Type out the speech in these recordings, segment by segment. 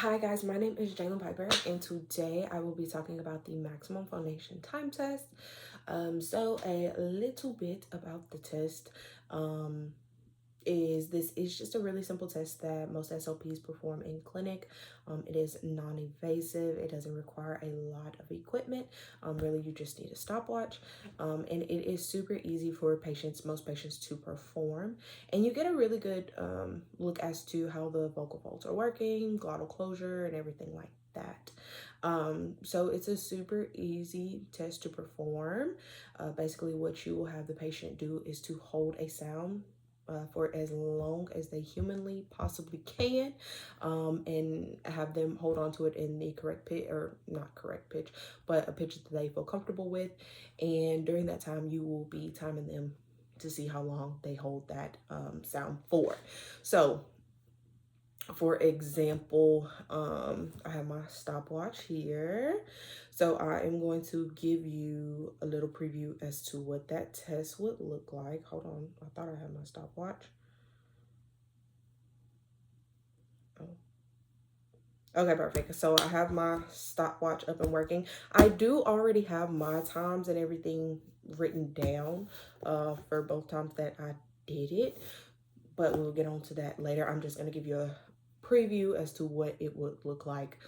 Hi guys, my name is Jalen Piper, and today I will be talking about the maximum phonation time test. So a little bit about the test. This is just a really simple test that most SLPs perform in clinic. It is non-invasive. It doesn't require a lot of equipment. Really, you just need a stopwatch. And it is super easy for most patients to perform. And you get a really good look as to how the vocal folds are working, glottal closure, and everything like that. So it's a super easy test to perform. Basically, what you will have the patient do is to hold a sound for as long as they humanly possibly can, and have them hold on to it in the correct pitch, or not correct pitch, but a pitch that they feel comfortable with. And during that time, you will be timing them to see how long they hold that sound for. So for example, I have my stopwatch here. So I am going to give you a little preview as to what that test would look like. Hold on, I thought I had my stopwatch. Oh. Okay, perfect. So I have my stopwatch up and working. I do already have my times and everything written down for both times that I did it, but we'll get on to that later. I'm just going to give you a preview as to what it would look like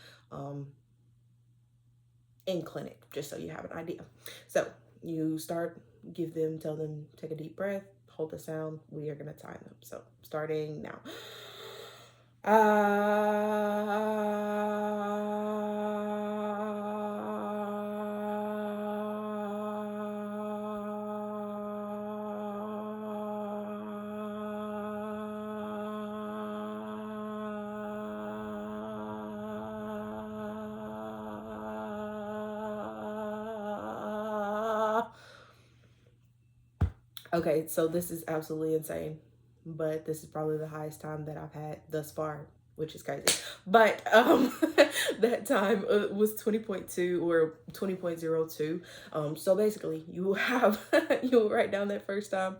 in clinic, just so you have an idea. So you start, tell them, take a deep breath, hold the sound. We are going to time them. So starting now. Okay, so this is absolutely insane, but this is probably the highest time that I've had thus far, which is crazy. But that time was 20.2 or 20.02. So basically, you will have you will write down that first time.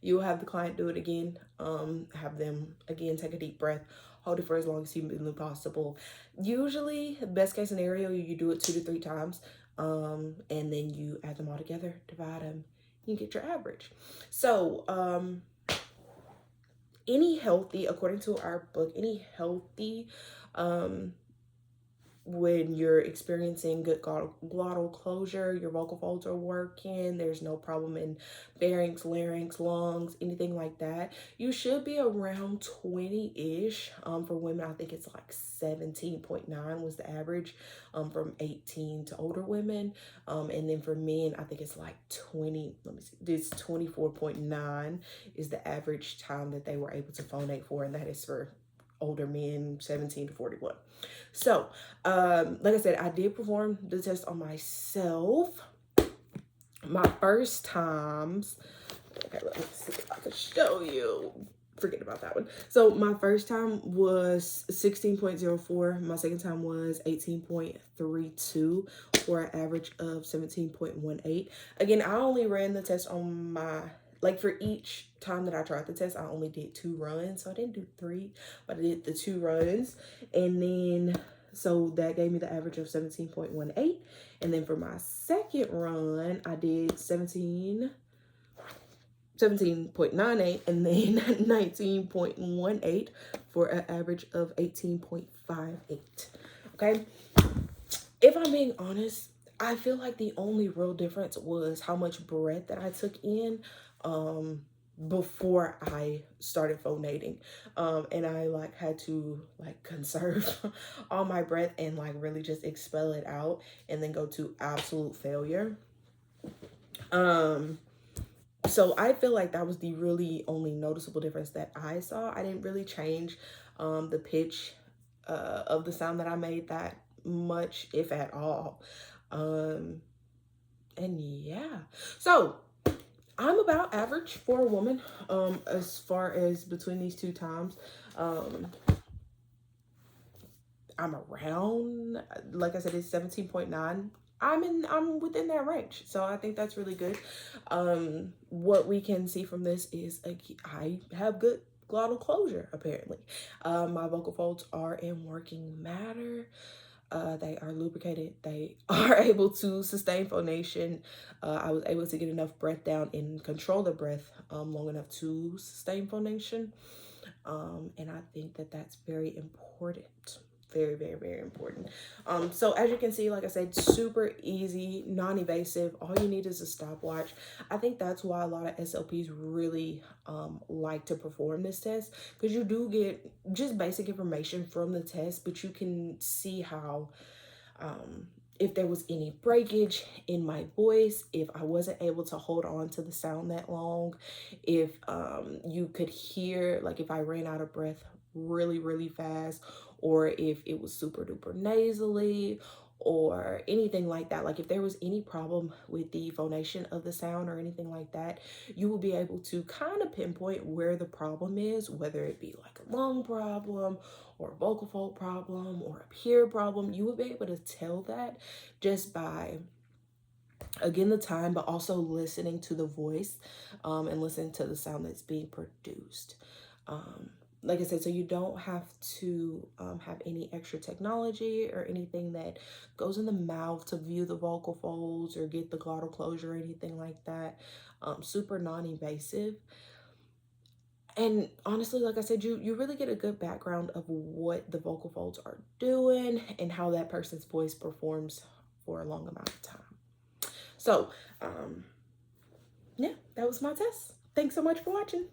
You will have the client do it again. Have them again take a deep breath. Hold it for as long as humanly possible. Usually, best case scenario, you do it 2 to 3 times, and then you add them all together, divide them, you get your average. So according to our book, any healthy when you're experiencing good glottal closure, your vocal folds are working, there's no problem in pharynx, larynx, lungs, anything like that, you should be around 20-ish. For women, I think it's like 17.9 was the average, from 18 to older women. And then for men, I think it's like 20, let me see, this 24.9 is the average time that they were able to phonate for, and that is for older men, 17 to 41. So, like I said, I did perform the test on myself. My first times, okay, let me see if I can show you. Forget about that one. So my first time was 16.04. My second time was 18.32 for an average of 17.18. Again, I only ran the test on for each time that I tried the test, I only did 2 runs. So I didn't do 3, but I did the 2 runs. And then, so that gave me the average of 17.18. And then for my second run, I did 17.98 and then 19.18 for an average of 18.58. Okay. If I'm being honest, I feel like the only real difference was how much breath that I took in before I started phonating. And I had to conserve all my breath and really just expel it out and then go to absolute failure. So I feel like that was the really only noticeable difference that I saw. I didn't really change the pitch of the sound that I made that much, if at all. And yeah, so I'm about average for a woman as far as between these 2 times. I'm around, like I said, it's 17.9. I'm within that range, so I think that's really good. What we can see from this is I have good glottal closure, apparently. My vocal folds are in working matter. They are lubricated. They are able to sustain phonation. I was able to get enough breath down and control the breath long enough to sustain phonation. And I think that that's very important. Very, very, very important. So as you can see, like I said, super easy, non-invasive. All you need is a stopwatch. I think that's why a lot of SLPs really like to perform this test, because you do get just basic information from the test, but you can see how if there was any breakage in my voice, if I wasn't able to hold on to the sound that long, if you could hear, like if I ran out of breath really, really fast, or if it was super duper nasally, or anything like that. Like if there was any problem with the phonation of the sound or anything like that, you will be able to kind of pinpoint where the problem is, whether it be like a lung problem or a vocal fold problem or a peer problem. You will be able to tell that just by, again, the time, but also listening to the voice and listening to the sound that's being produced. Like I said, so you don't have to have any extra technology or anything that goes in the mouth to view the vocal folds or get the glottal closure or anything like that. Super non-invasive. And honestly, like I said, you really get a good background of what the vocal folds are doing and how that person's voice performs for a long amount of time. So, yeah, that was my test. Thanks so much for watching.